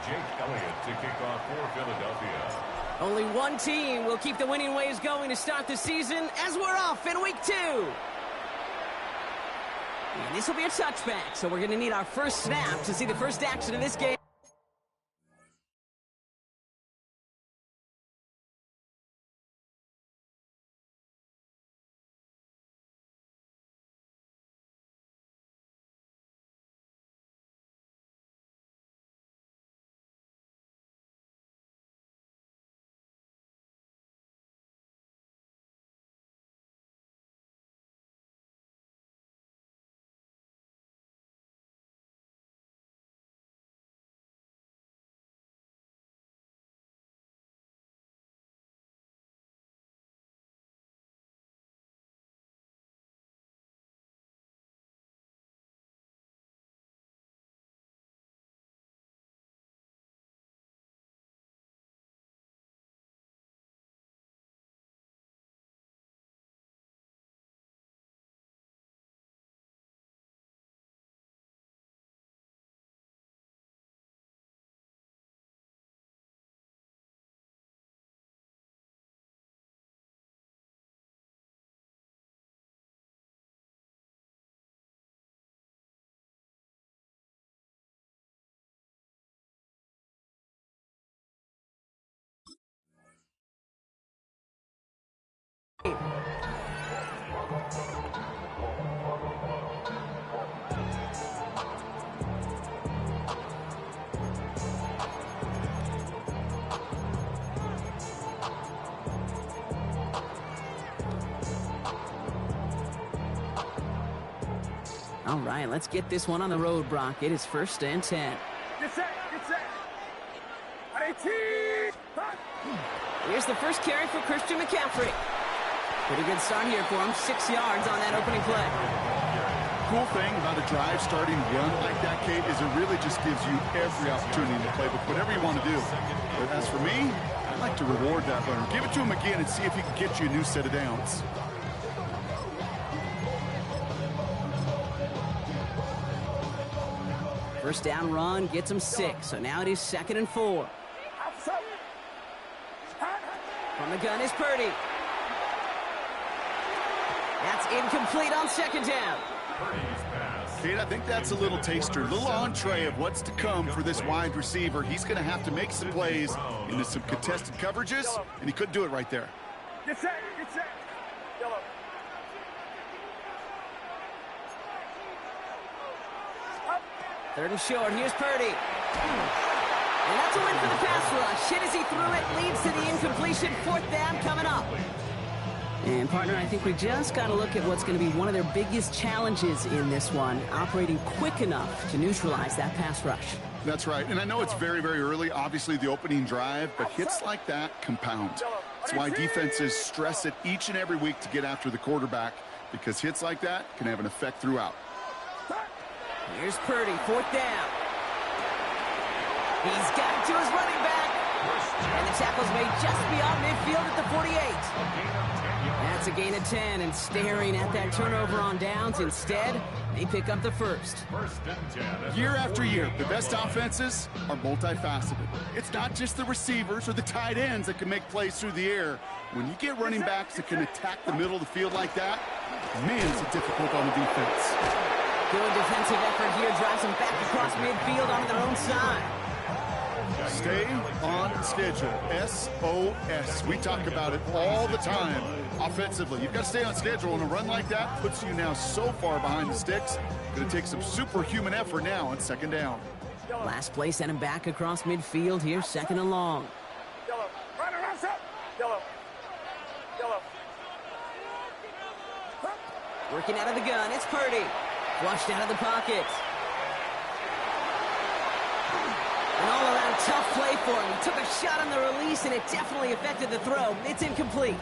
Jake Elliott to kick off for Philadelphia. Only one team will keep the winning ways going to start the season as we're off in week 2. And this will be a touchback, so we're going to need our first snap to see the first action of this game. All right, let's get this one on the road, Brock. It is 1st and 10. Get set, get set. Here's the first carry for Christian McCaffrey. Pretty good start here for him. 6 yards on that opening play. Cool thing about a drive starting run like that, Kate, is it really just gives you every opportunity to play with whatever you want to do. But as for me, I'd like to reward that runner. Give it to him again and see if he can get you a new set of downs. First down run gets him 6, so now it is 2nd and 4. From the gun is Purdy. That's incomplete on 2nd down. Kate, I think that's a little taster, a little entree of what's to come for this wide receiver. He's going to have to make some plays into some contested coverages, and he couldn't do it right there. Get set, get set. Yellow. 3rd and short. Here's Purdy. And that's a win for the pass rush. Hit as he threw it, leads to the incompletion. 4th down coming up. And, partner, I think we just got to look at what's going to be one of their biggest challenges in this one, operating quick enough to neutralize that pass rush. That's right. And I know it's very, very early, obviously the opening drive, but hits like that compound. That's why defenses stress it each and every week to get after the quarterback, because hits like that can have an effect throughout. Here's Purdy, 4th down. He's got it to his running back. And the tackle's made just beyond midfield at the 48. That's a gain of 10, and staring at that turnover on downs. Instead, they pick up the first. Year after year, the best offenses are multifaceted. It's not just the receivers or the tight ends that can make plays through the air. When you get running backs that can attack the middle of the field like that, man, it's difficult on the defense. Good defensive effort here, drives them back across midfield on their own side. Stay on schedule. SOS. We talk about it all the time. Offensively, you've got to stay on schedule, and a run like that puts you now so far behind the sticks. Going to take some superhuman effort now on 2nd down. Last play sent him back across midfield here, 2nd and long. Yellow. Right around set. Yellow. Yellow. Working out of the gun, it's Purdy. Flushed out of the pocket. An all-around tough play for him. He took a shot on the release, and it definitely affected the throw. It's incomplete.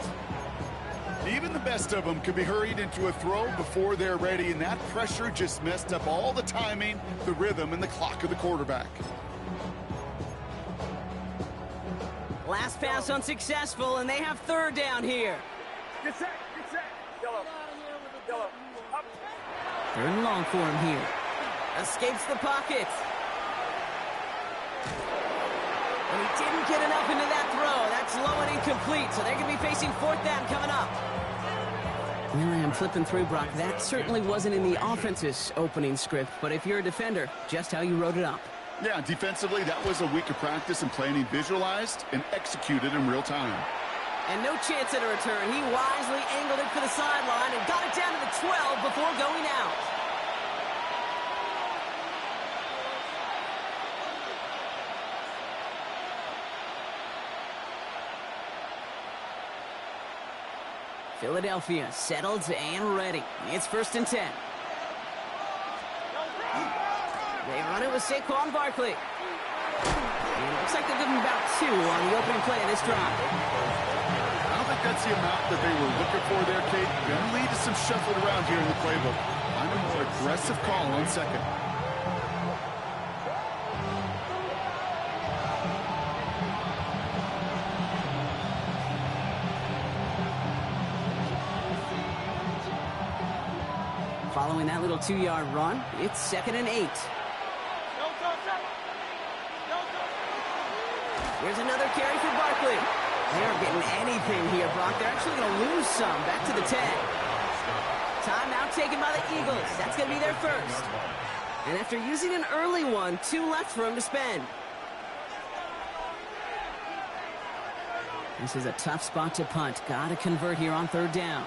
Even the best of them could be hurried into a throw before they're ready, and that pressure just messed up all the timing, the rhythm, and the clock of the quarterback. Last pass unsuccessful, and they have 3rd down here. Get set, get set. Yellow. Yellow. Up. 3rd and long for him here. Escapes the pocket. And he didn't get enough into that throw. That's low and incomplete, so they're going to be facing fourth down coming up. Here I am flipping through, Brock. That certainly wasn't in the offense's opening script, but if you're a defender, just how you wrote it up. Yeah, defensively, that was a week of practice and planning visualized and executed in real time. And no chance at a return. He wisely angled it for the sideline and got it down to the 12 before going out. Philadelphia settled and ready. It's 1st and 10. They run it with Saquon Barkley. And it looks like they'll give him about 2 on the opening play of this drive. I don't think that's the amount that they were looking for there, Kate. Going to lead to some shuffling around here in the playbook. I'm a more aggressive call on second. Following that little 2-yard run, it's 2nd and 8. Here's another carry for Barkley. They aren't getting anything here, Brock. They're actually going to lose some. Back to the 10. Timeout taken by the Eagles. That's going to be their first. And after using an early one, 2 left for him to spend. This is a tough spot to punt. Got to convert here on 3rd down.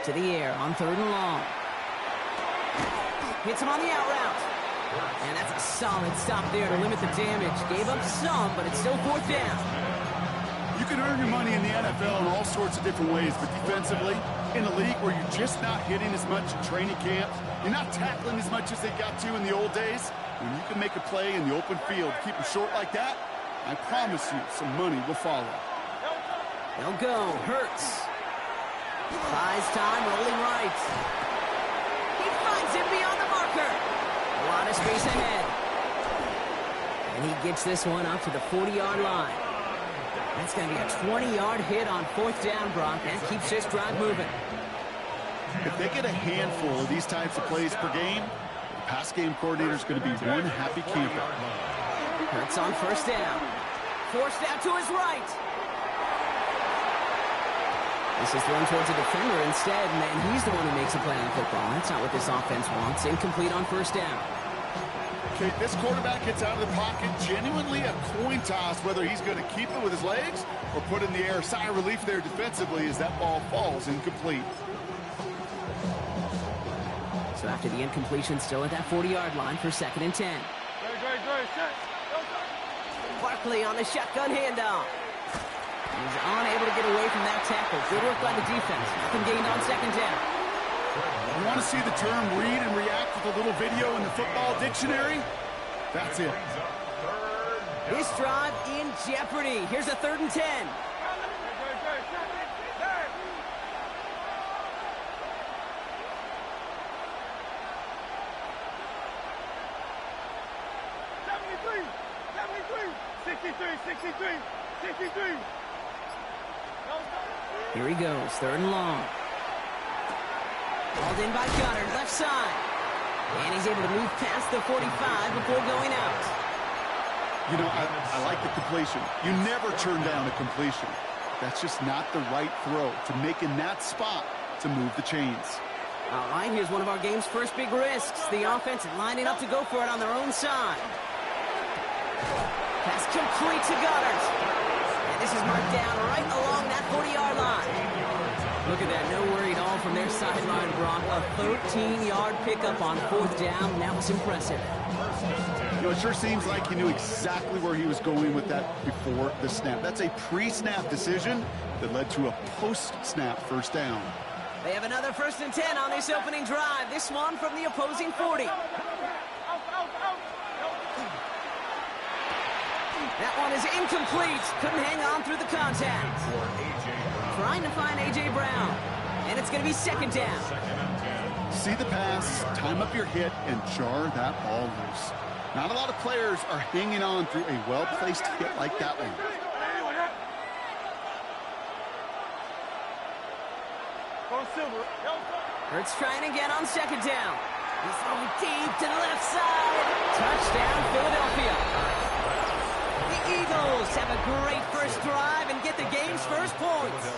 To the air on 3rd and long. Hits him on the out route. And that's a solid stop there to limit the damage. Gave up some, but it's still 4th down. You can earn your money in the NFL in all sorts of different ways, but defensively, in a league where you're just not hitting as much in training camp, you're not tackling as much as they got to in the old days, when you can make a play in the open field, keep them short like that, I promise you some money will follow. They'll go. Hurts. Buys time, rolling right. He finds him beyond the marker. A lot of space ahead. And he gets this one up to the 40-yard line. That's going to be a 20-yard hit on 4th down, Brock. That keeps this drive moving. If they get a handful of these types of plays per game, the pass game coordinator is going to be one happy camper. Hurts on 1st down. Forced out to his right. This is thrown towards a defender instead, and he's the one who makes a play on the football. That's not what this offense wants. Incomplete on 1st down. Okay, this quarterback gets out of the pocket, genuinely a coin toss whether he's going to keep it with his legs or put it in the air. Sigh of relief there defensively as that ball falls incomplete. So after the incompletion, still at that 40-yard line for 2nd and 10. Barkley on the shotgun handoff. He's unable to get away from that tackle. Good work by the defense. Nothing gained on 2nd down. You want to see the term read and react with a little video in the football dictionary? That's it. This drive in jeopardy. Here's a 3rd and 10. Here he goes, 3rd and long. Called in by Gunner, left side. And he's able to move past the 45 before going out. You know, I like the completion. You never turn down a completion. That's just not the right throw to make in that spot to move the chains. All right, here's one of our game's first big risks. The offense lining up to go for it on their own side. Pass complete to Gunners. And this is marked down right along that 40-yard line. Look at that, no worry at all from their sideline, Brock. A 13-yard pickup on 4th down. That was impressive. You know, it sure seems like he knew exactly where he was going with that before the snap. That's a pre-snap decision that led to a post-snap 1st down. They have another 1st and 10 on this opening drive. This one from the opposing 40. That one is incomplete. Couldn't hang on through the contact. Trying to find A.J. Brown. And it's going to be 2nd down. See the pass, time up your hit, and jar that ball loose. Not a lot of players are hanging on through a well-placed hit like that one. Hurts trying again on 2nd down. He's throwing deep to the left side. Touchdown, Philadelphia. The Eagles have a great first drive and get the game's first points.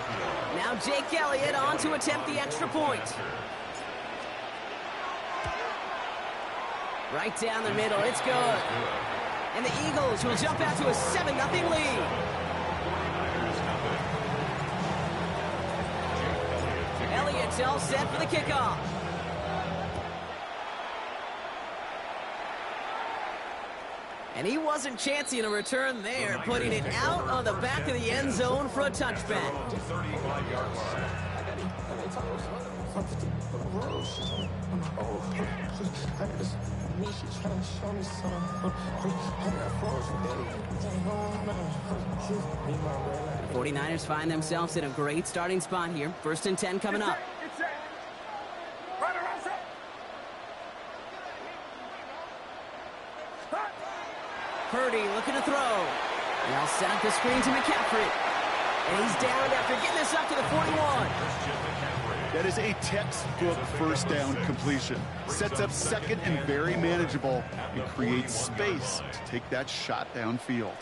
Now Jake Elliott on to attempt the extra point. Right down the middle, it's good. And the Eagles will jump out to a 7-0 lead. Elliott's all set for the kickoff. And he wasn't chancing a return there, putting it out on the back of the end zone for a touchback. 35-yard line. 49ers find themselves in a great starting spot here. 1st and 10 coming up. Purdy looking to throw. They'll set up the screen to McCaffrey. And he's down after getting this up to the 41. That is a textbook first down completion. Sets up second and very manageable and creates space to take that shot downfield.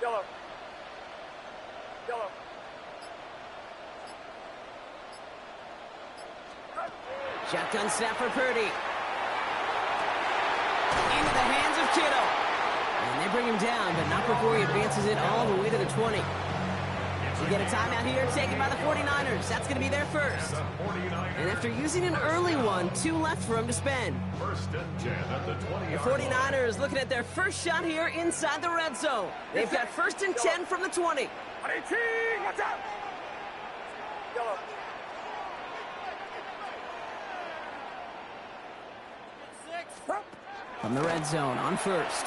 Yellow. Yellow. Shotgun snap for Purdy. Into the hands of Kittle. And they bring him down, but not before he advances it all the way to the 20. We get a timeout here taken by the 49ers. That's going to be their first. And after using an early one, 2 left for him to spend. 1st and 10 at the 20. The 49ers looking at their first shot here inside the red zone. They've got 1st and 10 from the 20. Watch out! Yellow. From the red zone on 1st.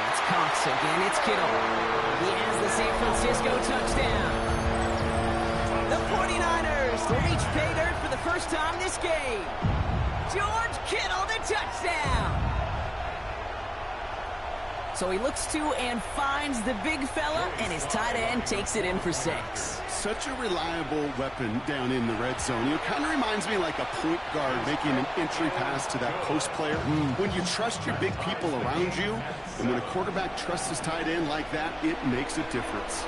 That's Cox again. It's Kittle. He has the San Francisco touchdown. The 49ers reach pay dirt for the first time this game. George Kittle, the touchdown. So he looks to and finds the big fella, and his tight end takes it in for 6. Such a reliable weapon down in the red zone. It kind of reminds me like a point guard making an entry pass to that post player. When you trust your big people around you, and when a quarterback trusts his tight end like that, it makes a difference.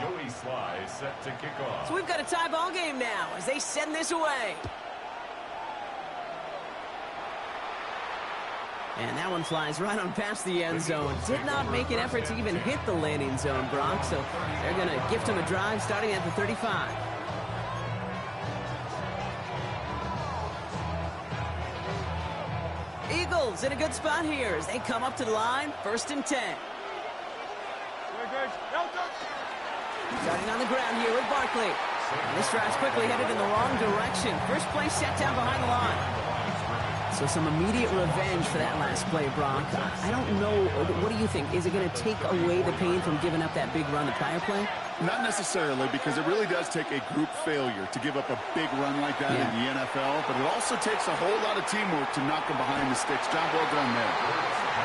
Joey Sly set to kick off. So we've got a tie ball game now as they send this away. And that one flies right on past the end zone. Did not make an effort to even hit the landing zone, Brock. So they're going to gift him a drive starting at the 35. Eagles in a good spot here as they come up to the line. 1st and 10. Starting on the ground here with Barkley. And this drive's quickly headed in the wrong direction. First play set down behind the line. So some immediate revenge for that last play, Brock. I don't know. What do you think? Is it going to take away the pain from giving up that big run the prior play? Not necessarily, because it really does take a group failure to give up a big run like that in the NFL, but it also takes a whole lot of teamwork to knock them behind the sticks. Job well done there.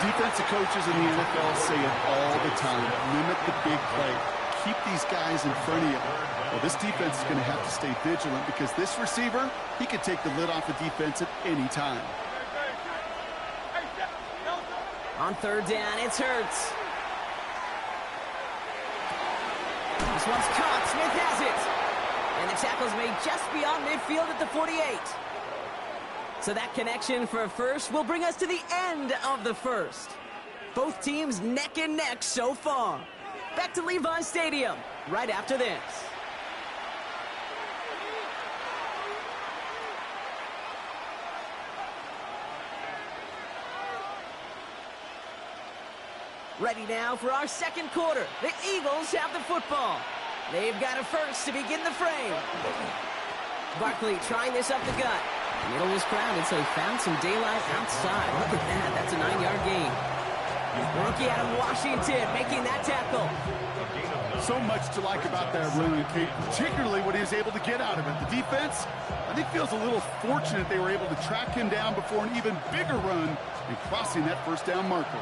Defensive coaches in the NFL say it all the time. Limit the big play. Keep these guys in front of you. Well, this defense is going to have to stay vigilant because this receiver, he could take the lid off the defense at any time. On 3rd down, it's Hurts. This one's caught. Smith has it. And the tackle's made just beyond midfield at the 48. So that connection for a first will bring us to the end of the first. Both teams neck and neck so far. Back to Levi Stadium right after this. Ready now for our second quarter. The Eagles have the football. They've got a first to begin the frame. Barkley trying this up the gut. The middle was crowded, so he found some daylight outside. Look at that. That's a 9-yard gain. Rookie out of Washington making that tackle. So much to like about that run, Kate, particularly what he was able to get out of it. The defense, I think, feels a little fortunate they were able to track him down before an even bigger run and crossing that first down marker.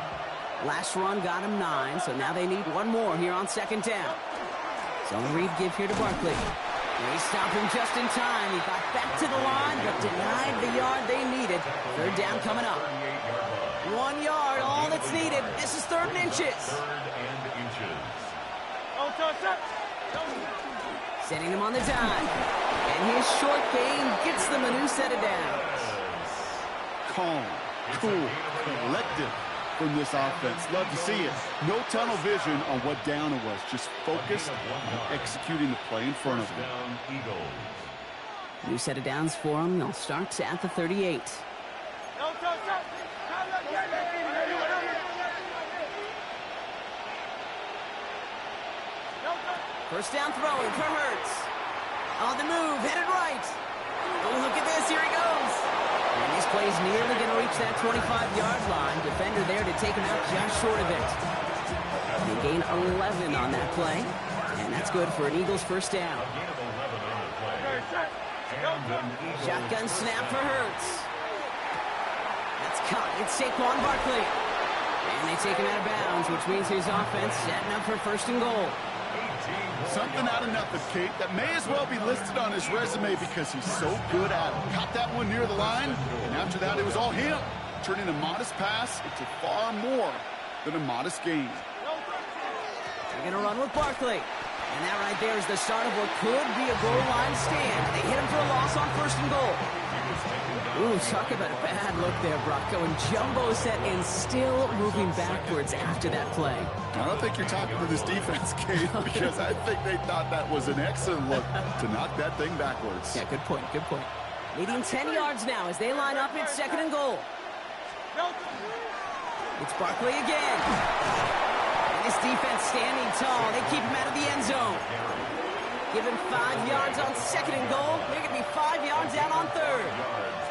Last run got him 9, so now they need one more here on second down. Zone read give here to Barkley. They stop him just in time. He got back to the line, but denied the yard they needed. Third down coming up. 1 yard, all that's needed. This is third and inches. Setting him on the dime. And his short gain gets them a new set of downs. Calm, cool, collective from this offense. Love to see it. No tunnel vision on what down it was. Just focused on executing the play in front of them. New set of downs for him. They'll start at the 38. First down throwing for Hurts. On the move, headed right. Oh, look at this, here he goes. And this play's nearly going to reach that 25-yard line. Defender there to take him out just short of it. They gain 11 on that play. And that's good for an Eagles first down. Shotgun snap for Hurts. That's caught. It's Saquon Barkley. And they take him out of bounds, which means his offense setting up for first and goal. Something out of nothing, Kate, that may as well be listed on his resume because he's so good at it. Caught that one near the line, and after that, it was all him, turning a modest pass into far more than a modest gain. They're going to run with Barkley. And that right there is the start of what could be a goal line stand. They hit him for a loss on first and goal. Ooh, talk about a bad look there, Brock. Going jumbo set and still moving backwards after that play. I don't think you're talking to this defense, Kate, because I think they thought that was an excellent look to knock that thing backwards. Yeah, good point, good point. Leading 10 yards now as they line up at second and goal. It's Barkley again. And this defense standing tall. They keep him out of the end zone. Give him 5 yards on second and goal. They're going to be 5 yards out on third.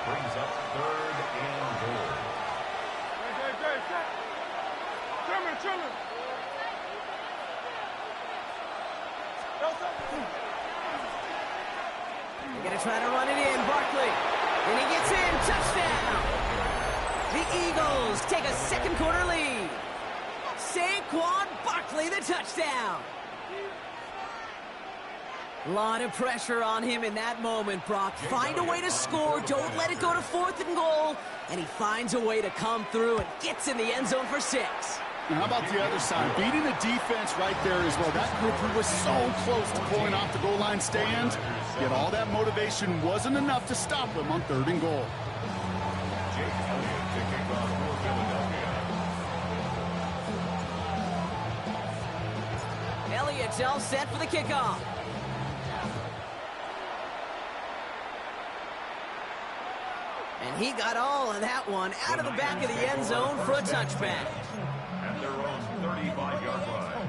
Brings up third and goal. They're going to try to run it in. Barkley. And he gets in. Touchdown. The Eagles take a second quarter lead. Saquon Barkley, the touchdown. A lot of pressure on him in that moment, Brock. Find a way to score. Don't let it go to fourth and goal. And he finds a way to come through and gets in the end zone for 6. And how about the other side? Beating the defense right there as well. That group who was so close to pulling off the goal line stand, yet all that motivation wasn't enough to stop them on third and goal. Elliott's all set for the kickoff. And he got all of that one out of the back of the end zone for a touchback. At their own 35-yard line.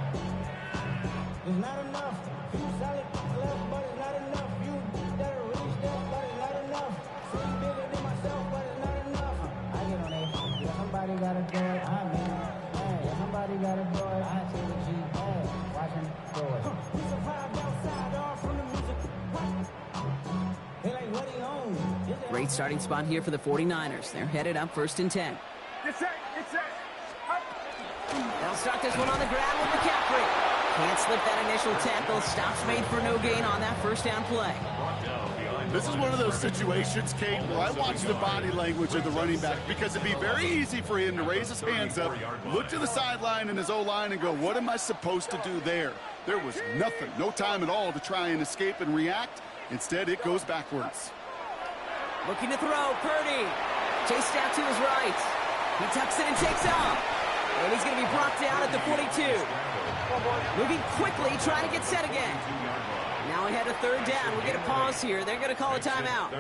It's not enough. You solid left, but it's not enough. You better reach that, but it's not enough. See bigger than myself, but it's not enough. I get on it. Yeah, somebody gotta do it. I'm in. Hey, yeah, somebody gotta do it. I see the G. Hey, watch him do it. We survived outside, all from the music. They like what he owns. Great starting spot here for the 49ers. They're headed up first and 10. It's it. They'll start this one on the ground with McCaffrey. Can't slip that initial tackle. Stops made for no gain on that first down play. This is one of those situations, Kate, where I watch the body language of the running back because it'd be very easy for him to raise his hands up, look to the sideline in his O-line and go, what am I supposed to do there? There was nothing, no time at all to try and escape and react. Instead, it goes backwards. Looking to throw, Purdy. Chased out to his right. He tucks it and takes off. And he's going to be brought down at the 42. Moving quickly, trying to get set again. Now ahead of third down. We get a pause here. They're going to call a timeout.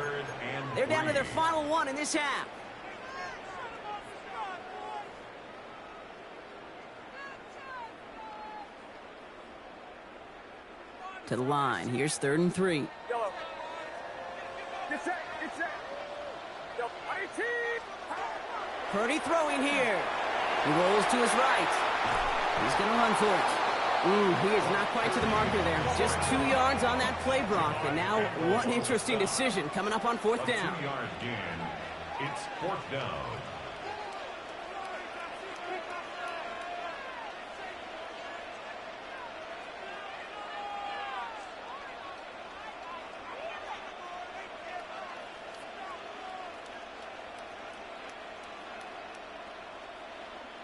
They're down to their final one in this half. To the line. Here's 3rd and 3. Yellow. It's it. Yo, 18. Purdy throwing here. He rolls to his right. He's going to run for it. He is not quite to the marker there. Just 2 yards on that play, Brock. And now one interesting decision coming up on 4th down. 2-yard gain. It's 4th down.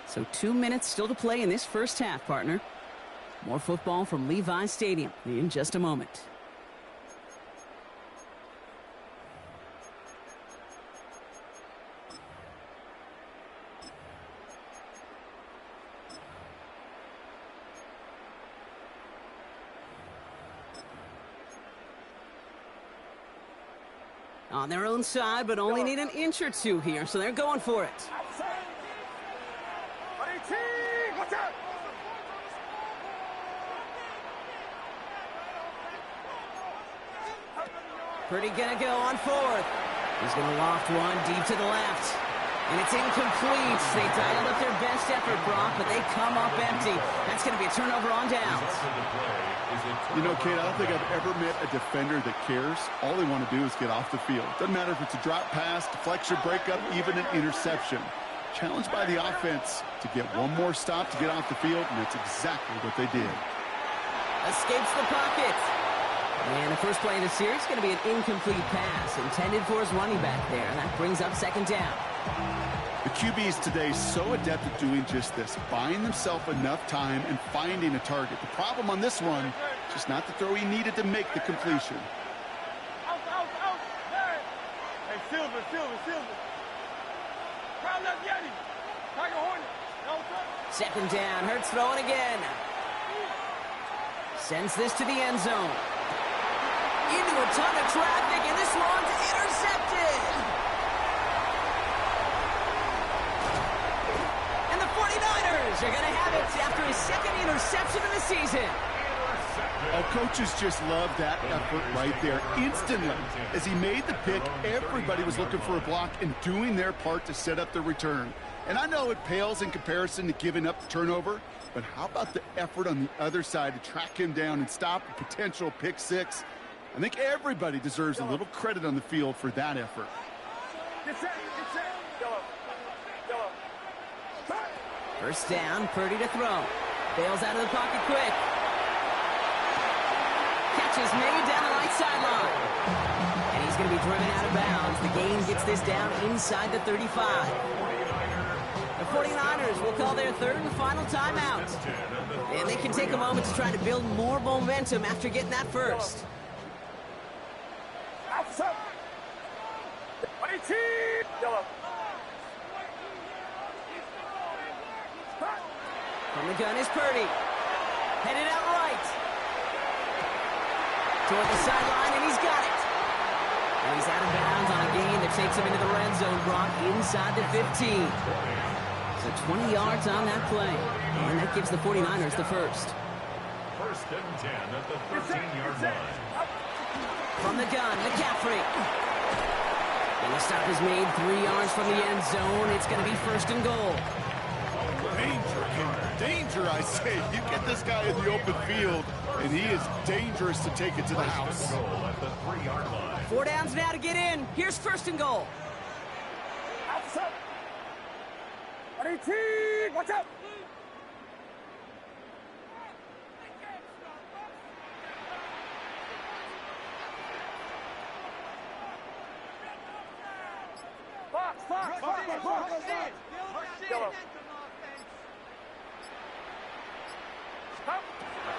So 2 minutes still to play in this first half, partner. More football from Levi Stadium in just a moment. On their own side, but only need an inch or two here, so they're going for it. Watch out! Purdy gonna go on 4th. He's gonna loft one deep to the left. And it's incomplete. They dialed up their best effort, Brock, but they come up empty. That's gonna be a turnover on downs. You know, Kate, I don't think I've ever met a defender that cares. All they want to do is get off the field. Doesn't matter if it's a drop pass, deflection, breakup, even an interception. Challenged by the offense to get one more stop to get off the field, and that's exactly what they did. Escapes the pocket. And the first play of the series is going to be an incomplete pass intended for his running back there. And that brings up 2nd down. The QBs today so adept at doing just this, buying themselves enough time and finding a target. The problem on this one, just not the throw he needed to make the completion. Out! Hey, Silver. Crowd left Yeti. Tiger Hornet. No, sir. 2nd down. Hurts throwing again. Sends this to the end zone. Into a ton of traffic, and this one's intercepted. And the 49ers are going to have it after his 2nd interception of the season. Oh, coaches just love that effort right there. Instantly, as he made the pick, everybody was looking for a block and doing their part to set up the return. And I know it pales in comparison to giving up the turnover, but how about the effort on the other side to track him down and stop a potential pick 6? I think everybody deserves a little credit on the field for that effort. Get set. Yellow. 1st down, Purdy to throw. Bails out of the pocket quick. Catch is made down the right sideline. And he's going to be driven out of bounds. The gain gets this down inside the 35. The 49ers will call their 3rd and final timeout. And they can take a moment to try to build more momentum after getting that first. Outside. Yellow. From the gun is Purdy. Headed out right. Toward the sideline, and he's got it. And he's out of bounds on a gain that takes him into the red zone, Brock, inside the 15. So 20 yards on that play. And that gives the 49ers the first. 1st and 10 at the 13-yard line. From the gun, McCaffrey. And the stop is made 3 yards from the end zone. It's going to be 1st and goal. Danger, I say. You get this guy in the open field, and he is dangerous to take it to the house. Goal at the 3-yard line. 4 downs now to get in. Here's 1st and goal. Outside. Watch out. Box. Yellow.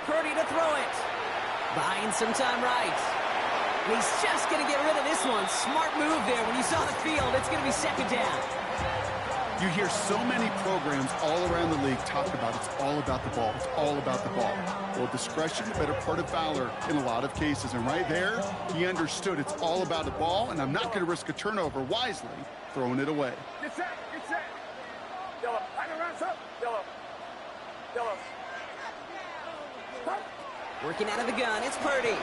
Purdy to throw it. Buying some time right. And he's just going to get rid of this one. Smart move there. When you saw the field, it's going to be 2nd down. You hear so many programs all around the league talk about it's all about the ball. It's all about the ball. Well, discretion, the better part of valor in a lot of cases. And right there, he understood it's all about the ball, and I'm not going to risk a turnover wisely throwing it away. Get set. Yellow. Tiger rounds up. Yellow. Working out of the gun, it's Purdy.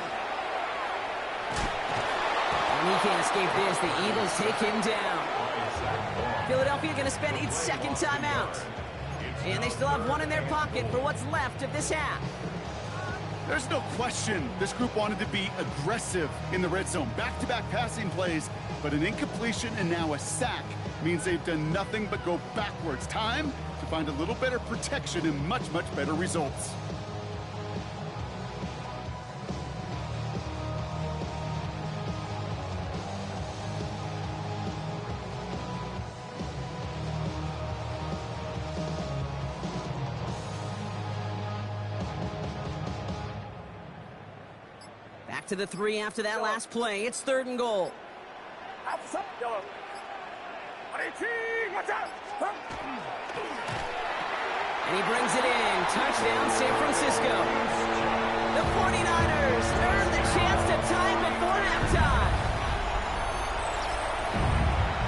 And he can't escape this. The Eagles take him down. Philadelphia going to spend its 2nd timeout. And they still have one in their pocket for what's left of this half. There's no question this group wanted to be aggressive in the red zone. Back-to-back passing plays, but an incompletion and now a sack means they've done nothing but go backwards. Time to find a little better protection and much, much better results. To the 3 after that last play. It's 3rd and goal. Yellow. 18, watch out! And he brings it in. Touchdown, San Francisco. The 49ers earn the chance to tie before halftime.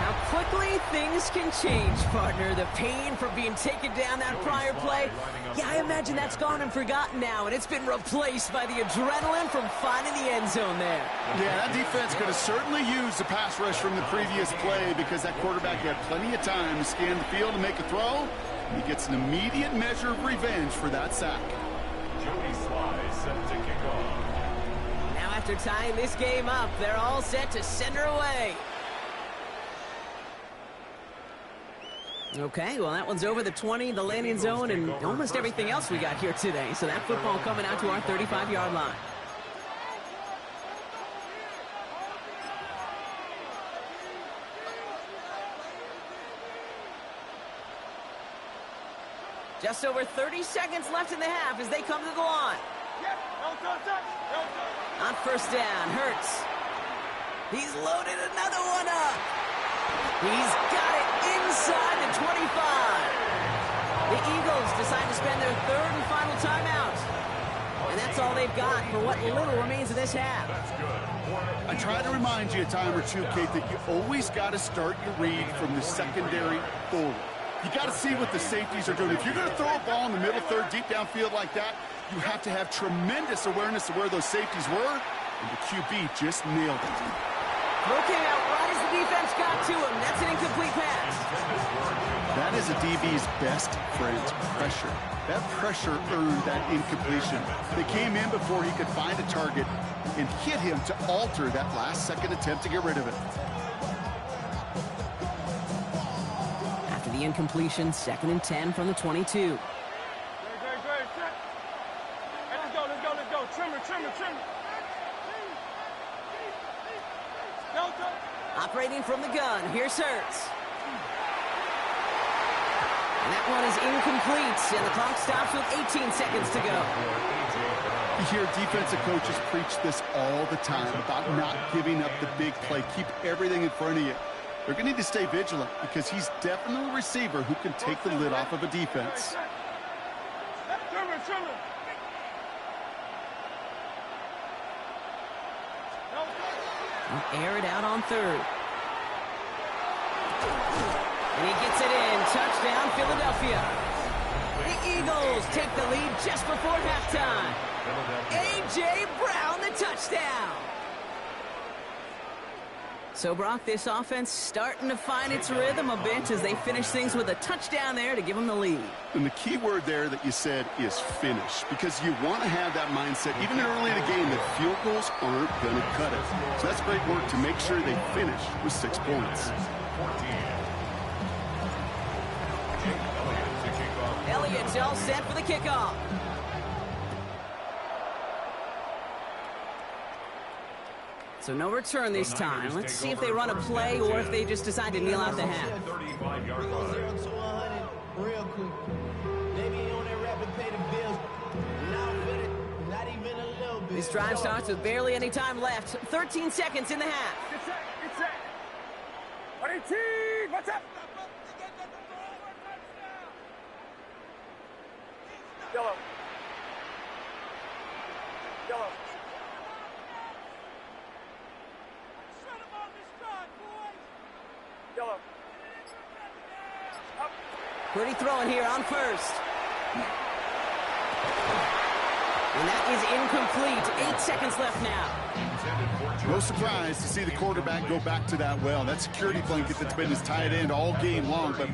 How quickly things can change, partner. The pain from being taken down that prior play. Yeah, I imagine that's gone and forgotten now, and it's been replaced by the adrenaline from finding the end zone there. Yeah, that defense could have certainly used the pass rush from the previous play because that quarterback had plenty of time to scan the field and make a throw. He gets an immediate measure of revenge for that sack. Jody Sly set to kick off. Now after tying this game up, they're all set to send her away. Okay, well, that one's over the 20, the landing zone, and almost everything else we got here today. So that football coming out to our 35-yard line. Just over 30 seconds left in the half as they come to the line. On 1st down, Hurts. He's loaded another one up. He's got it inside the 25. The Eagles decide to spend their 3rd and final timeout. And that's all they've got for what little remains of this half. I try to remind you a time or two, Kate, that you always got to start your read from the secondary forward. You got to see what the safeties are doing. If you're going to throw a ball in the middle third, deep downfield like that, you have to have tremendous awareness of where those safeties were, and the QB just nailed it. Throw came out right as the defense got to him. That's an incomplete pass. That is a DB's best friend, pressure. That pressure earned that incompletion. They came in before he could find a target and hit him to alter that last-second attempt to get rid of it. After the incompletion, 2nd and 10 from the 22. Let's go. Trimmer. Operating from the gun, here's Hurts. And that one is incomplete, and the clock stops with 18 seconds to go. You hear defensive coaches preach this all the time about not giving up the big play. Keep everything in front of you. They're going to need to stay vigilant because he's definitely a receiver who can take the lid off of a defense. Air it out on 3rd. And he gets it in. Touchdown, Philadelphia. The Eagles take the lead just before halftime. A.J. Brown, the touchdown. So, Brock, this offense starting to find its rhythm a bit as they finish things with a touchdown there to give them the lead. And the key word there that you said is finish, because you want to have that mindset, even early in the game, that field goals aren't going to cut it. So that's great work to make sure they finish with 6 points. Elliott's all set for the kickoff. So no return this time. Let's see if they run a play or if they just decide to kneel out the half. 35-yard line. 0 to 100 real quick. They be on that rapid pay the bills. Not even a little bit. This drive starts with barely any time left. 13 seconds in the half. Get set. 18, what's up? Yellow. Pretty throwing here on 1st. And that is incomplete. 8 seconds left now. Intended for No surprise to see the quarterback go back to that well. That security blanket that's been his tight end all game long. But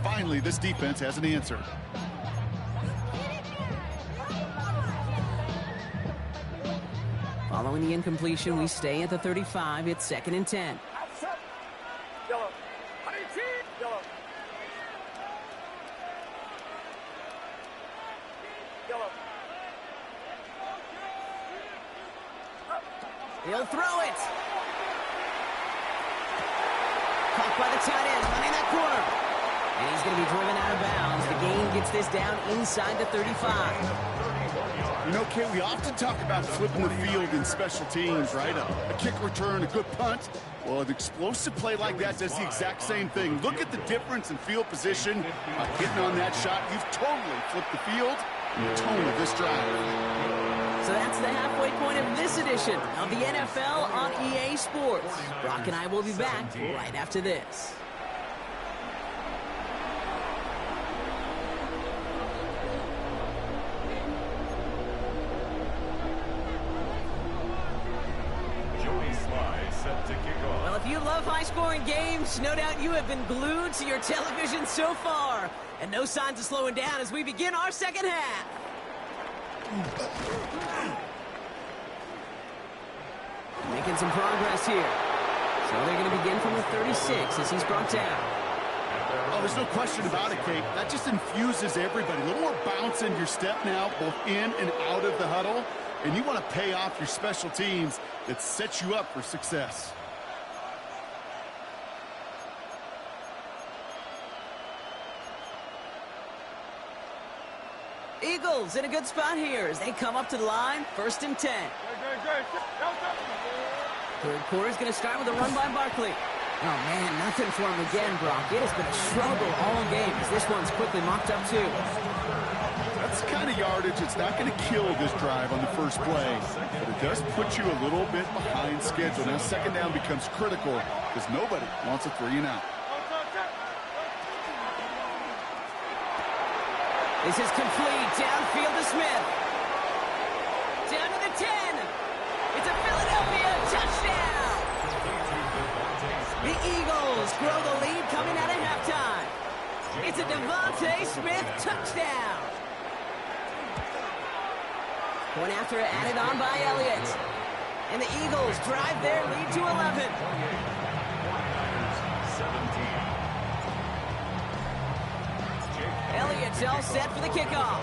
finally, this defense has an answer. Following the incompletion, we stay at the 35. It's 2nd and 10. Yellow. Yellow. Yellow. He'll throw it. Caught by the tight end, running that corner. And he's going to be driven out of bounds. The gain gets this down inside the 35. You know, Kay, we often talk about flipping the field in special teams, right? A kick return, a good punt. Well, an explosive play like that does the exact same thing. Look at the difference in field position. Getting on that shot, you've totally flipped the field and the tone of this drive. So that's the halfway point of this edition of the NFL on EA Sports. Brock and I will be back right after this. Well, if you love high-scoring games, no doubt you have been glued to your television so far. And no signs of slowing down as we begin our second half. Making some progress here. So they're going to begin from the 36 as he's brought down. Oh, there's no question about it, Kate. That just infuses everybody. A little more bounce in your step now, both in and out of the huddle. And you want to pay off your special teams that sets you up for success. Eagles in a good spot here as they come up to the line. 1st and 10. Third quarter is going to start with a run by Barkley. Oh, man, nothing for him again, Brock. It has been a struggle all game as this one's quickly mocked up, too. That's the kind of yardage it's not going to kill this drive on the first play, but it does put you a little bit behind schedule. Now, 2nd down becomes critical because nobody wants a 3-and-out. This is complete. Downfield to Smith. Down to the 10. It's a Philadelphia touchdown. The Eagles grow the lead coming out of halftime. It's a Devontae Smith touchdown. Point after it added on by Elliott. And the Eagles drive their lead to 11. Elliott's all set for the kickoff.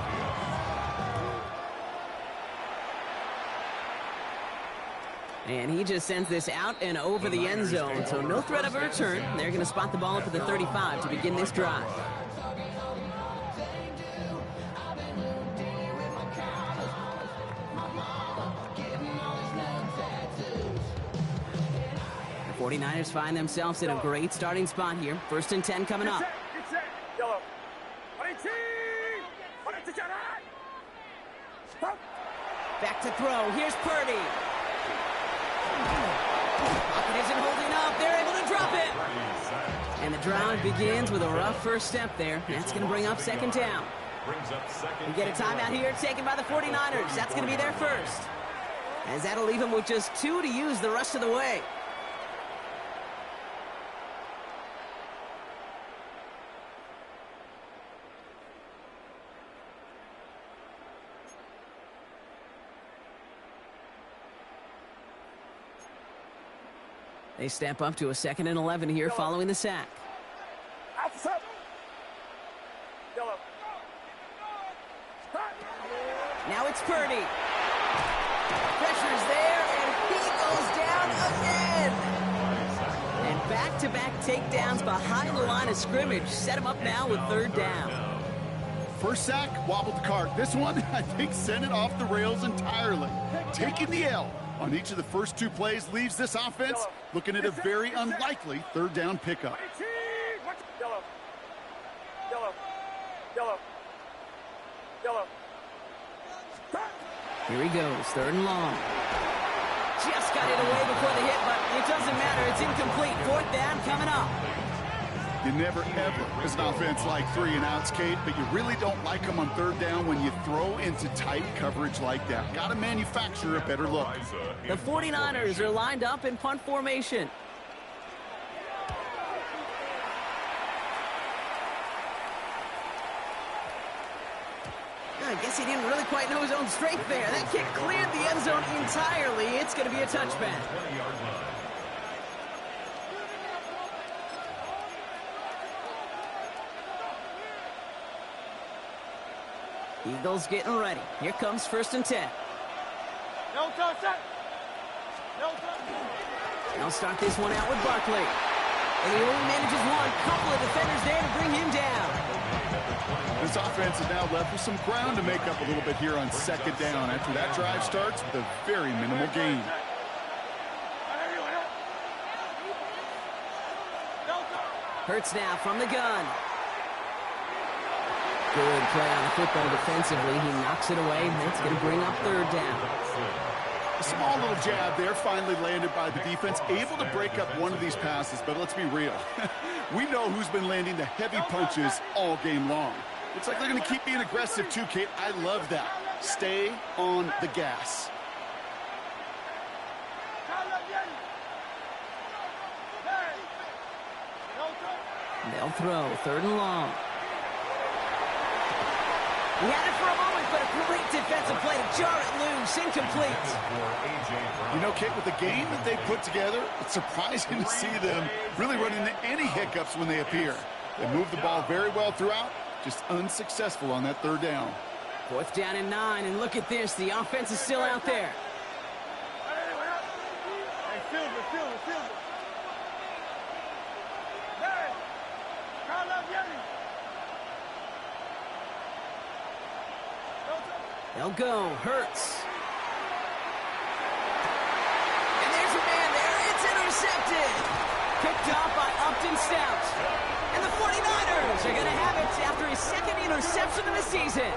And he just sends this out and over the end zone, so no threat of a return. They're going to spot the ball up at the 35 to begin this drive. The 49ers find themselves in a great starting spot here. 1st and 10 coming up. Yellow. Back to throw. Here's Purdy. Pocket isn't holding up. They're able to drop it. And the drive begins with a rough first step there. That's going to bring up 2nd down. We get a timeout here taken by the 49ers. That's going to be their first. As that'll leave them with just 2 to use the rest of the way. They step up to a 2nd and 11 here following the sack. Now it's Purdy. Pressure's there, and he goes down again. And back-to-back takedowns behind the line of scrimmage set him up now with 3rd down. First sack, wobbled the cart. This one, I think, sent it off the rails entirely. Taking the L on each of the first 2 plays leaves this offense looking at a very unlikely 3rd down pickup. Yellow. Yellow. Yellow. Yellow. Here he goes, 3rd and long. Just got it away before the hit, but it doesn't matter. It's incomplete. 4th down coming up. You never, ever, as an offense, like 3-and-outs, Kate, but you really don't like them on third down when you throw into tight coverage like that. Got to manufacture a better look. The 49ers are lined up in punt formation. I guess he didn't really quite know his own strength there. That kick cleared the end zone entirely. It's going to be a touchback. Eagles getting ready. Here comes 1st and 10. No touchdown. No touchdown. They'll start this one out with Barkley. And he only manages one. Couple of defenders there to bring him down. This offense is now left with some ground to make up a little bit here on 2nd down after that drive starts with a very minimal gain. Hurts now from the gun. Good play on the football defensively. He knocks it away. That's going to bring up 3rd down. A small little jab there finally landed by the defense. Able to break up one of these passes, but let's be real. We know who's been landing the heavy punches all game long. Looks like they're going to keep being aggressive too, Kate. I love that. Stay on the gas. They'll throw 3rd and long. He had it for a moment, but a great defensive play to jar it loose. Incomplete. You know, Kate, with the game that they put together, it's surprising to see them really run into any hiccups when they appear. They move the ball very well throughout, just unsuccessful on that 3rd down. 4th down and 9, and look at this. The offense is still out there. They'll go. Hurts. And there's a man there. It's intercepted. Picked off by Upton Stout. And the 49ers are going to have it after his 2nd interception of the season.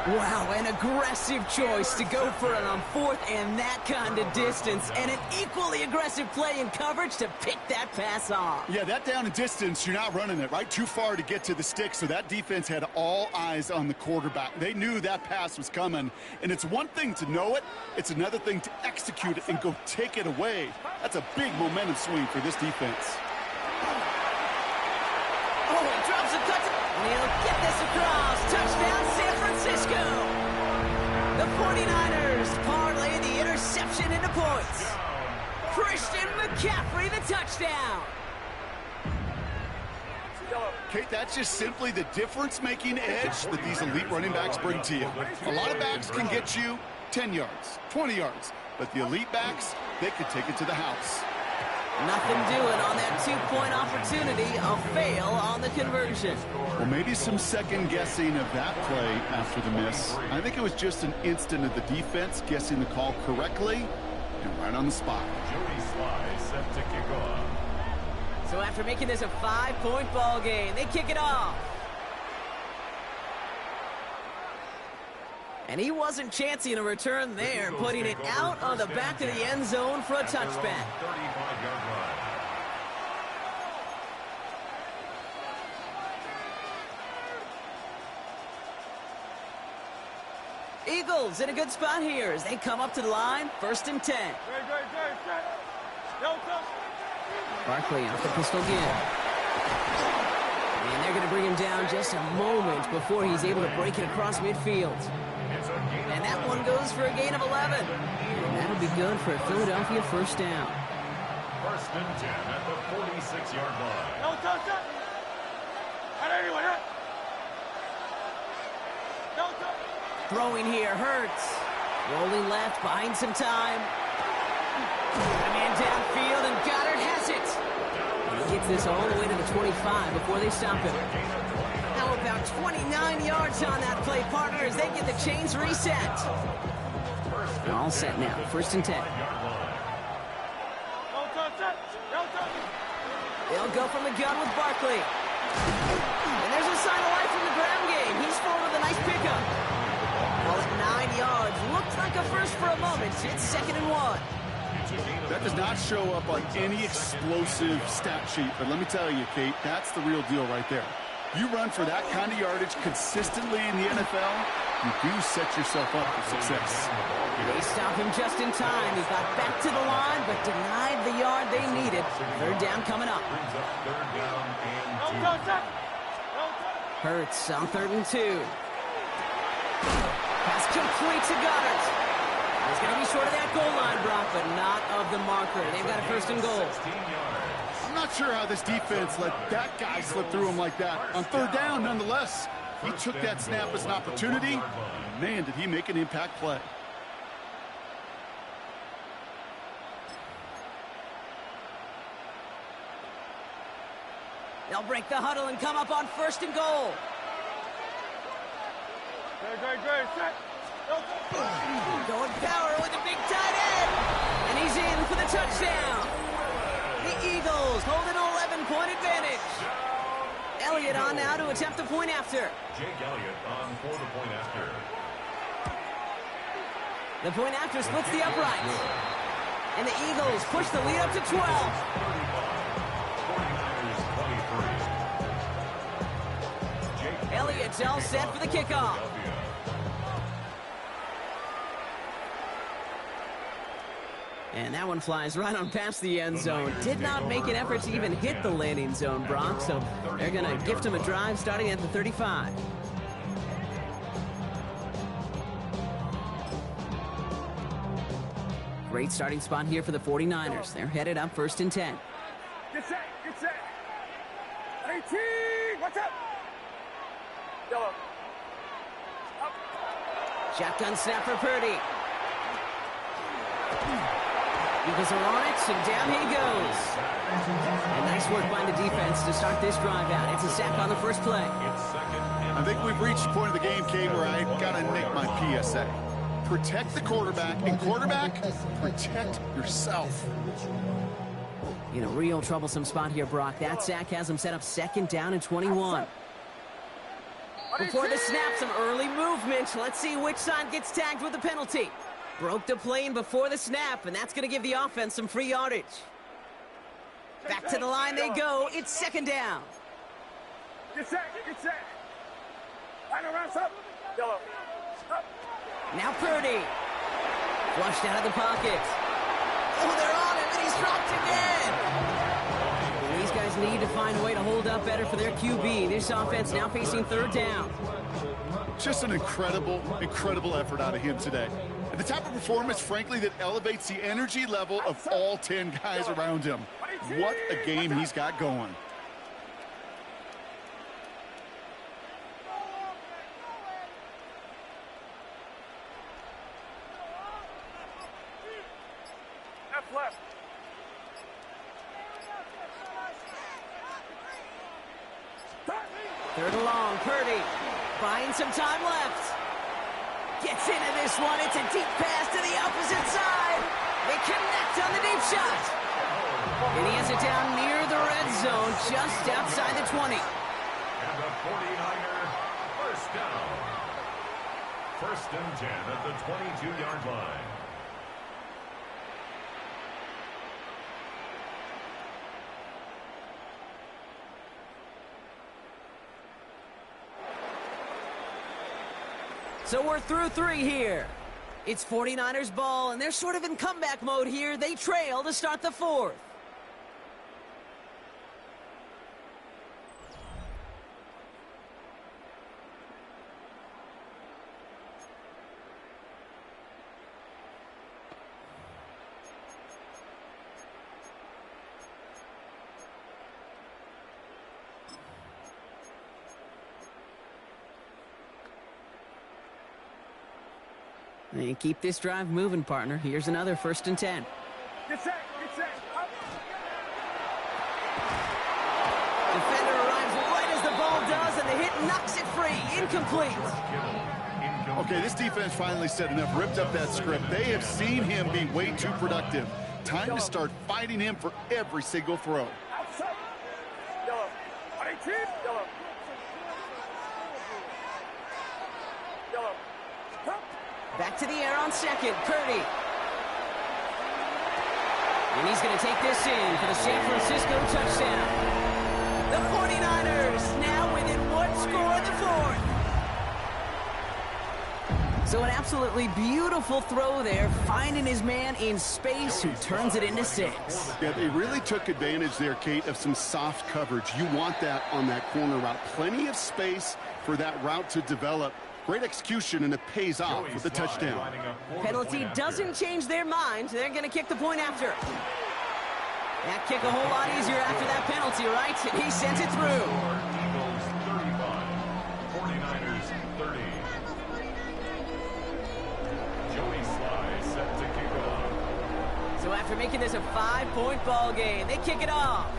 Wow, an aggressive choice to go for it on 4th and that kind of distance. And an equally aggressive play in coverage to pick that pass off. Yeah, that down and distance, you're not running it, right? Too far to get to the stick, so that defense had all eyes on the quarterback. They knew that pass was coming, and it's one thing to know it, it's another thing to execute it and go take it away. That's a big momentum swing for this defense. Oh, he drops a touchdown. And he'll get this across. Touchdown, San Francisco. The 49ers parlay the interception into points. Christian McCaffrey, the touchdown. Kate, that's just simply the difference-making edge that these elite running backs bring to you. A lot of backs can get you 10 yards, 20 yards, but the elite backs, they could take it to the house. Nothing doing on that 2-point opportunity. A fail on the conversion. Well, maybe some second-guessing of that play after the miss. I think it was just an instant of the defense guessing the call correctly and right on the spot. Joey Sly set to kick off. So after making this a 5-point ball game, they kick it off. And he wasn't chancing a return there, putting it out on the back of the end zone for a touchback. 35-yard line. Eagles in a good spot here as they come up to the line. 1st and 10. Barkley off the pistol again. And they're going to bring him down just a moment before he's able to break it across midfield. And that one goes for a gain of 11. And that'll be good for a Philadelphia 1st down. 1st and 10 at the 46-yard line. No touchdown. No touchdown. Throwing here, Hurts. Rolling left, buying some time. A man downfield, and Goddard has it. And he gets this all the way to the 25 before they stop him. How about 29 yards on that play, partner, as they get the chains reset. All set now, 1st and 10. No touchdown. No touchdown. They'll go from the gun with Barkley. And there's a sign of life from the ground game. He's full with a nice pickup. Ball at 9 yards. Looked like a first for a moment. It's 2nd and 1. It's a gain of That does not show up on any explosive stat sheet, but let me tell you, Kate, that's the real deal right there. You run for that kind of yardage consistently in the NFL, you do set yourself up for success. They stop him just in time. He got back to the line, but denied the yard they needed. Third down coming up. Hurts on 3rd and 2. Pass complete to Goddard. He's going to be short of that goal line, Brock, but not of the marker. They've got a 1st and goal. I'm not sure how this defense let that guy slip through him like that. On 3rd down, nonetheless, he took that snap as an opportunity. Man, did he make an impact play. They'll break the huddle and come up on 1st and goal. Great. Set. Going power with a big tight end. And he's in for the touchdown. The Eagles hold an 11-point advantage. Elliott on now to attempt the point after. Jake Elliott on for the point after. The point after splits the uprights. And the Eagles push the lead up to 12. Elliott's all set for the kickoff. And that one flies right on past the end zone. Did not make an effort to even hit the landing zone, Brock, so they're going to gift him a drive starting at the 35. Great starting spot here for the 49ers. They're headed up 1st and 10. Get set. 18. What's up? Yellow. Up. Shotgun snap for Purdy. Eagles are on it, and down he goes. And nice work by the defense to start this drive out. It's a sack on the first play. I think we've reached the point of the game, Kate, where I got to nick my PSA. Protect the quarterback, and quarterback, protect yourself. In a real troublesome spot here, Brock. That sack has him set up 2nd down and 21. Before the snap, some early movement. Let's see which side gets tagged with the penalty. Broke the plane before the snap, and that's going to give the offense some free yardage. Back to the line they go. It's 2nd down. Get set. Line around, up. Yellow. Up. Now Purdy. Flushed out of the pocket. Oh, they're on him, and he's dropped again. And these guys need to find a way to hold up better for their QB. This offense now facing 3rd down. Just an incredible effort out of him today. And the type of performance, frankly, that elevates the energy level of all 10 guys around him. What a game he's got going. Left. 3rd and long, Purdy buying some time left. Gets into this one. It's a deep pass to the opposite side. They connect on the deep shot. And he has it down near the red zone, just outside the 20. And the 49er first down. 1st and 10 at the 22-yard line. So we're through 3 here. It's 49ers ball, and they're sort of in comeback mode here. They trail to start the 4th. And keep this drive moving, partner. Here's another 1st and 10. Get set. Up. Defender arrives right as the ball does, and the hit knocks it free. Incomplete. Okay, this defense finally setting up, ripped up that script. They have seen him be way too productive. Time to start fighting him for every single throw. Outside. Yellow. 18. Yellow. Back to the air on 2nd. Purdy. And he's going to take this in for the San Francisco touchdown. The 49ers now within one score in the fourth. So an absolutely beautiful throw there, finding his man in space who turns it into 6. Yeah, they really took advantage there, Kate, of some soft coverage. You want that on that corner route. Plenty of space for that route to develop. Great execution, and it pays off with the touchdown. Penalty doesn't change their mind. They're going to kick the point after. That kick a whole lot easier after that penalty, right? He sends it through. Eagles 35, 49ers 30. Joey Sly set to kick it off. So after making this a 5-point ball game, they kick it off.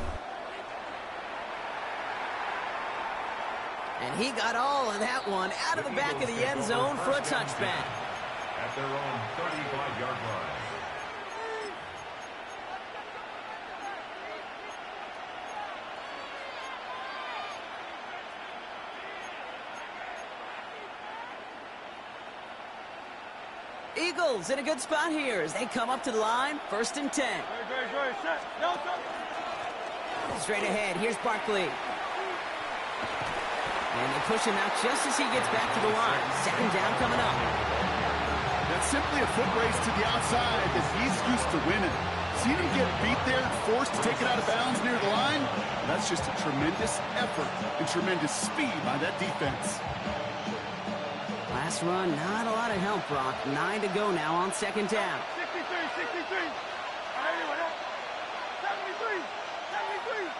And he got all of that one out of the back of the end zone for a touchback. At their own 35-yard line. Eagles in a good spot here as they come up to the line, 1st and 10. Straight ahead, here's Barkley. And they push him out just as he gets back to the line. 2nd down coming up. That's simply a foot race to the outside that he's used to winning. See him get beat there and forced to take it out of bounds near the line? That's just a tremendous effort and tremendous speed by that defense. Last run, not a lot of help, Brock. 9 to go now on 2nd down. 63. 73. 73.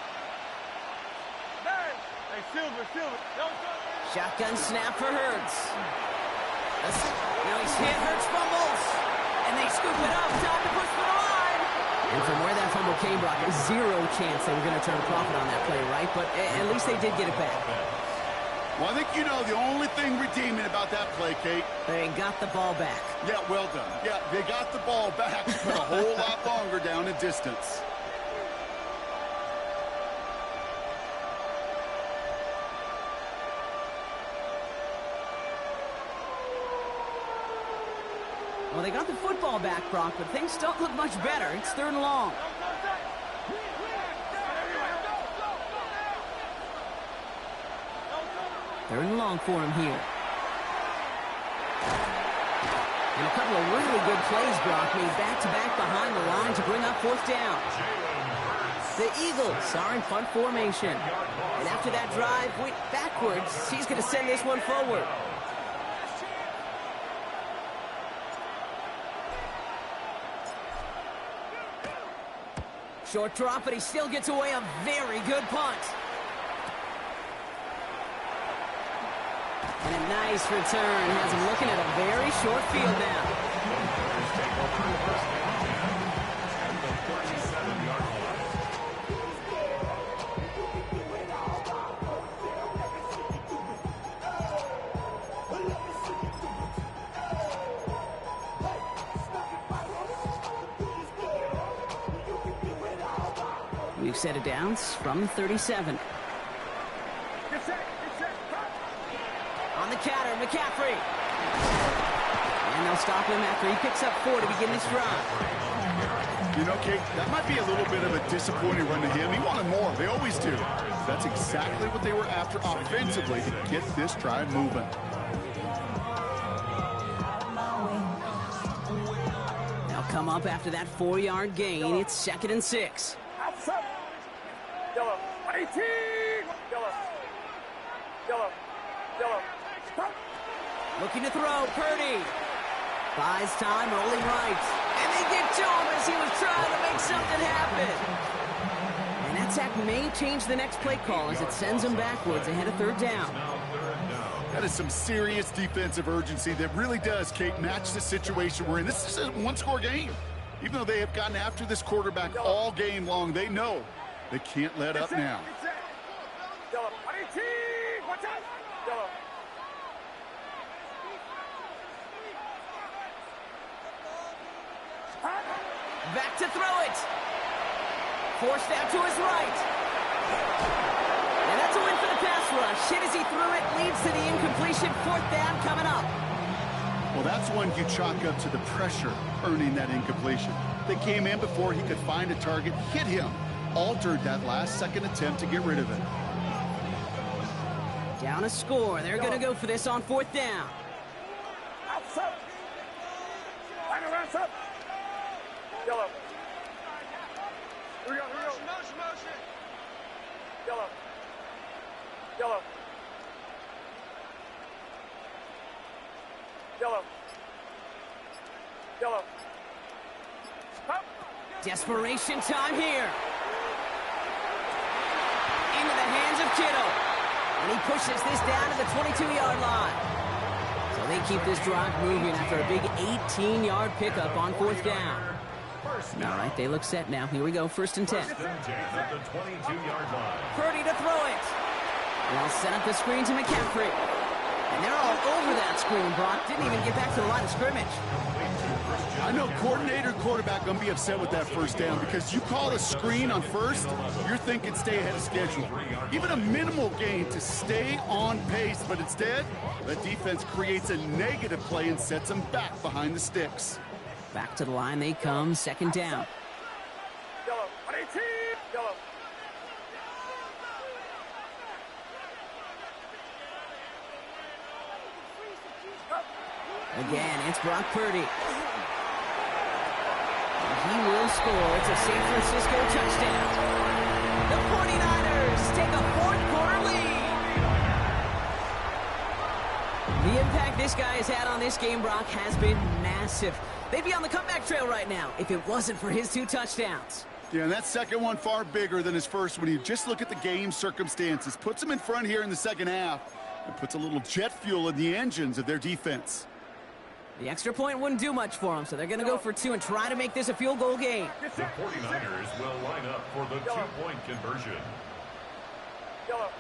Hey, Silver. Shotgun snap for Hurts. Now he's hit, Hurts fumbles. And they scoop it up, time to push for the line. And from where that fumble came, Brock, there's 0 chance they were going to turn a profit on that play, right? But at least they did get it back. Well, I think you know the only thing redeeming about that play, Kate. They got the ball back. Yeah, well done. Yeah, they got the ball back, but a whole lot longer down in distance. Well, they got the football back, Brock, but things don't look much better. It's 3rd and long. Third and long for him here. And a couple of really good plays, Brock, made back-to-back behind the line to bring up 4th down. The Eagles are in punt formation. And after that drive went backwards, he's going to send this one forward. Short drop, but he still gets away a very good punt. And a nice return has him looking at a very short field now. We've set it down from 37. On the counter, McCaffrey. And they'll stop him after he picks up 4 to begin this drive. You know, Kate, that might be a little bit of a disappointing run to him. He wanted more. They always do. That's exactly what they were after offensively to get this drive moving. They'll come up after that 4-yard gain. It's 2nd and 6. Outside. Yellow. 18. Yellow. Stop. Looking to throw, Purdy. Buys time, rolling right. And they get to him as he was trying to make something happen. And that sack may change the next play call as it sends him backwards ahead of 3rd down. That is some serious defensive urgency that really does, Kate, match the situation we're in. This is a one-score game. Even though they have gotten after this quarterback all game long, they know they can't let up now. Yellow. 18. Watch out. Yellow. Back to throw it. Forced out to his right. And that's a win for the pass rush. Hit as he threw it, leads to the incompletion. 4th down coming up. Well, that's one you chalk up to the pressure earning that incompletion. they came in before he could find a target, hit him, altered that last-second attempt to get rid of it. Down a score. They're going to go for this on 4th down. Outside. Line around, up. Yellow. Here we go, here we go. Motion. Yellow. Yellow. Yellow. Yellow. Up. Desperation time here. Into the hands of Kittle. And he pushes this down to the 22-yard line. So they keep this drive moving after a big 18-yard pickup on 4th down. All right, they look set now. Here we go, 1st and 10. First and 10 at the 22-yard line. Purdy to throw it. And they'll set up the screen to McCaffrey. And they're all over that screen, Brock. Didn't even get back to the line of scrimmage. I know coordinator, quarterback going to be upset with that 1st down because you call a screen on 1st, you're thinking stay ahead of schedule. Even a minimal gain to stay on pace, but instead, the defense creates a negative play and sets them back behind the sticks. Back to the line they come, 2nd down. Yellow. 118. Yellow. Again, it's Brock Purdy. He will score. It's a San Francisco touchdown. The 49ers take a 4th-quarter lead. The impact this guy has had on this game, Brock, has been massive. They'd be on the comeback trail right now if it wasn't for his 2 touchdowns. Yeah, and that second one far bigger than his first when you just look at the game circumstances. Puts them in front here in the second half and puts a little jet fuel in the engines of their defense. The extra point wouldn't do much for them, so they're going to go for 2 and try to make this a field goal game. The 49ers will line up for the 2-point conversion. Yellow.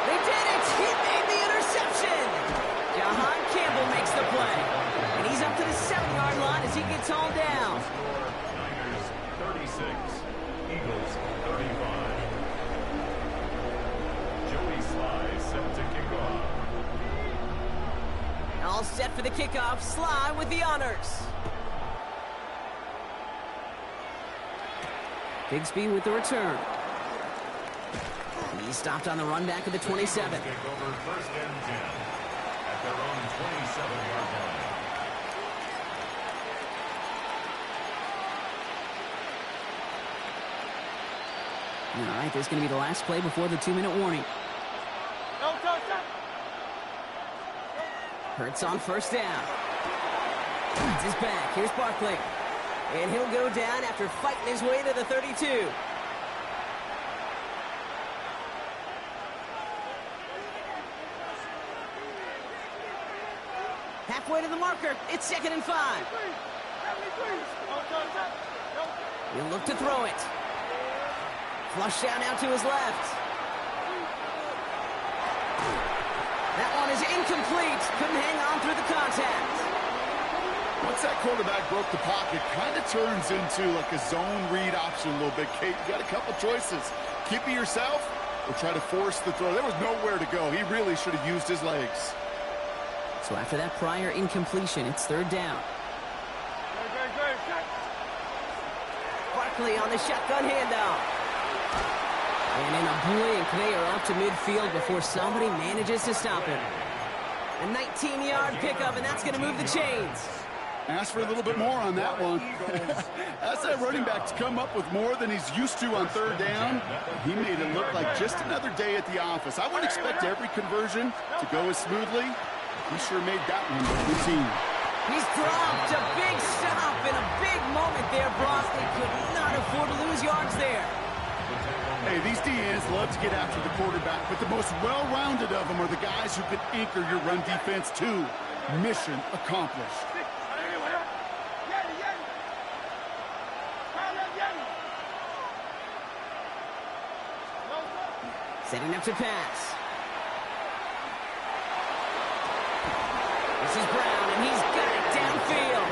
They did it! He made the interception! Jahan Campbell makes the play. And he's up to the 7-yard line as he gets hauled down. Score, Niners 36, Eagles 35. Joey Sly set to kick off. All set for the kickoff. Sly with the honors. Bigsby with the return. He stopped on the run back at the 27. Take over 1st and 10 at their own 27-yard line. All right, this is going to be the last play before the 2-minute warning. Hurts on 1st down. It's his back. Here's Barkley. And he'll go down after fighting his way to the 32. Halfway to the marker. It's 2nd and 5. He'll look to throw it. Flush down now to his left. That one is incomplete. Couldn't hang on through the contact. Once that quarterback broke the pocket, kind of turns into like a zone read option a little bit. Kate, you got a couple choices. Keep it yourself or try to force the throw. There was nowhere to go. He really should have used his legs. So after that prior incompletion, it's 3rd down. Barkley on the shotgun handoff. And in a blink, they are up to midfield before somebody manages to stop him. A 19-yard pickup, and that's going to move the chains. Ask for a little bit more on that one. That's that running back to come up with more than he's used to on 3rd down. He made it look like just another day at the office. I wouldn't expect every conversion to go as smoothly. He sure made that one routine. He's dropped a big stop in a big moment there, Brock. They could not afford to lose yards there. Hey, these DNs love to get after the quarterback, but the most well-rounded of them are the guys who can anchor your run defense too. Mission accomplished. Setting up to pass. This is Brown, and he's got it downfield.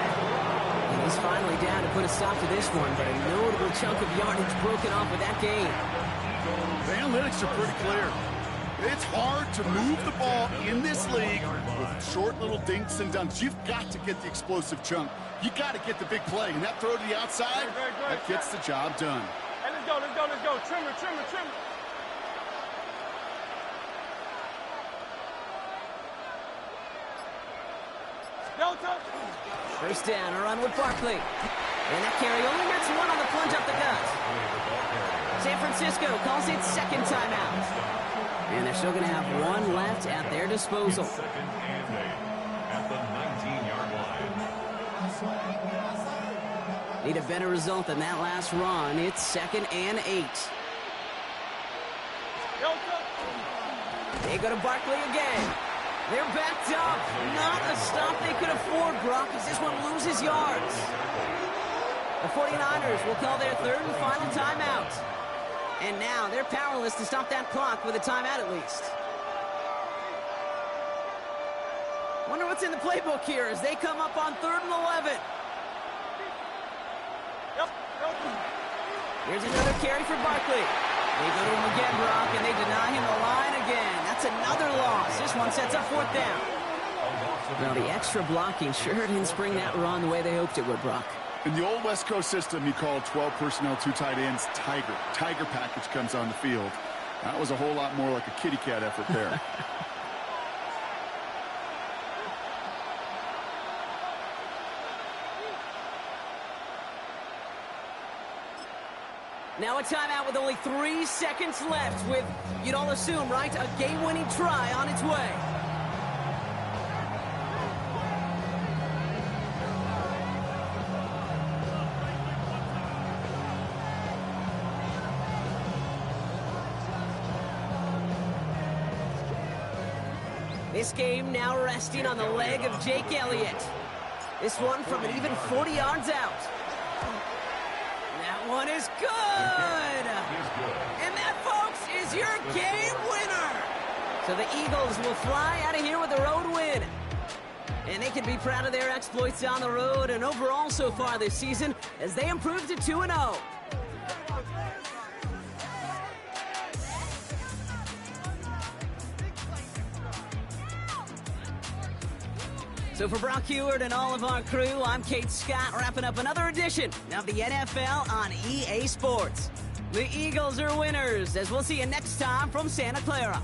And he's finally down to put a stop to this one, but a notable chunk of yardage broken off with that game. The analytics are pretty clear. It's hard to move the ball in this league with short little dinks and dunks. You've got to get the explosive chunk. You got to get the big play. And that throw to the outside, that gets the job done. Hey, let's go, let's go, let's go. Trimmer, trimmer, trimmer. Delta. First down, a run with Barkley. And that carry only gets one on the plunge up the gut. San Francisco calls it second timeout. And they're still going to have one left at their disposal. Second and 8 at the 19-yard line. Need a better result than that last run. It's second and 8. Delta. They go to Barkley again. They're backed up. Not a stop they could afford, Brock, as this one loses yards. The 49ers will call their third and final timeout. And now they're powerless to stop that clock with a timeout at least. Wonder what's in the playbook here as they come up on 3rd and 11. Yep. Here's another carry for Barkley. They go to him again, Brock, and they deny him the line again. That's another loss. This one sets up 4th down. Well, the extra blocking sure didn't spring that run the way they hoped it would, Brock. In the old West Coast system, you called 12 personnel, 2 tight ends, Tiger. Tiger package comes on the field. That was a whole lot more like a kitty cat effort there. Now a timeout with only 3 seconds left with, you'd all assume, right, a game-winning try on its way. This game now resting on the leg of Jake Elliott. This one from an even 40 yards out. That one is good. And that, folks, is your game winner. So the Eagles will fly out of here with a road win. And they can be proud of their exploits down the road and overall so far this season as they improve to 2-0. So for Brock Heward and all of our crew, I'm Kate Scott, wrapping up another edition of the NFL on EA Sports. The Eagles are winners, as we'll see you next time from Santa Clara.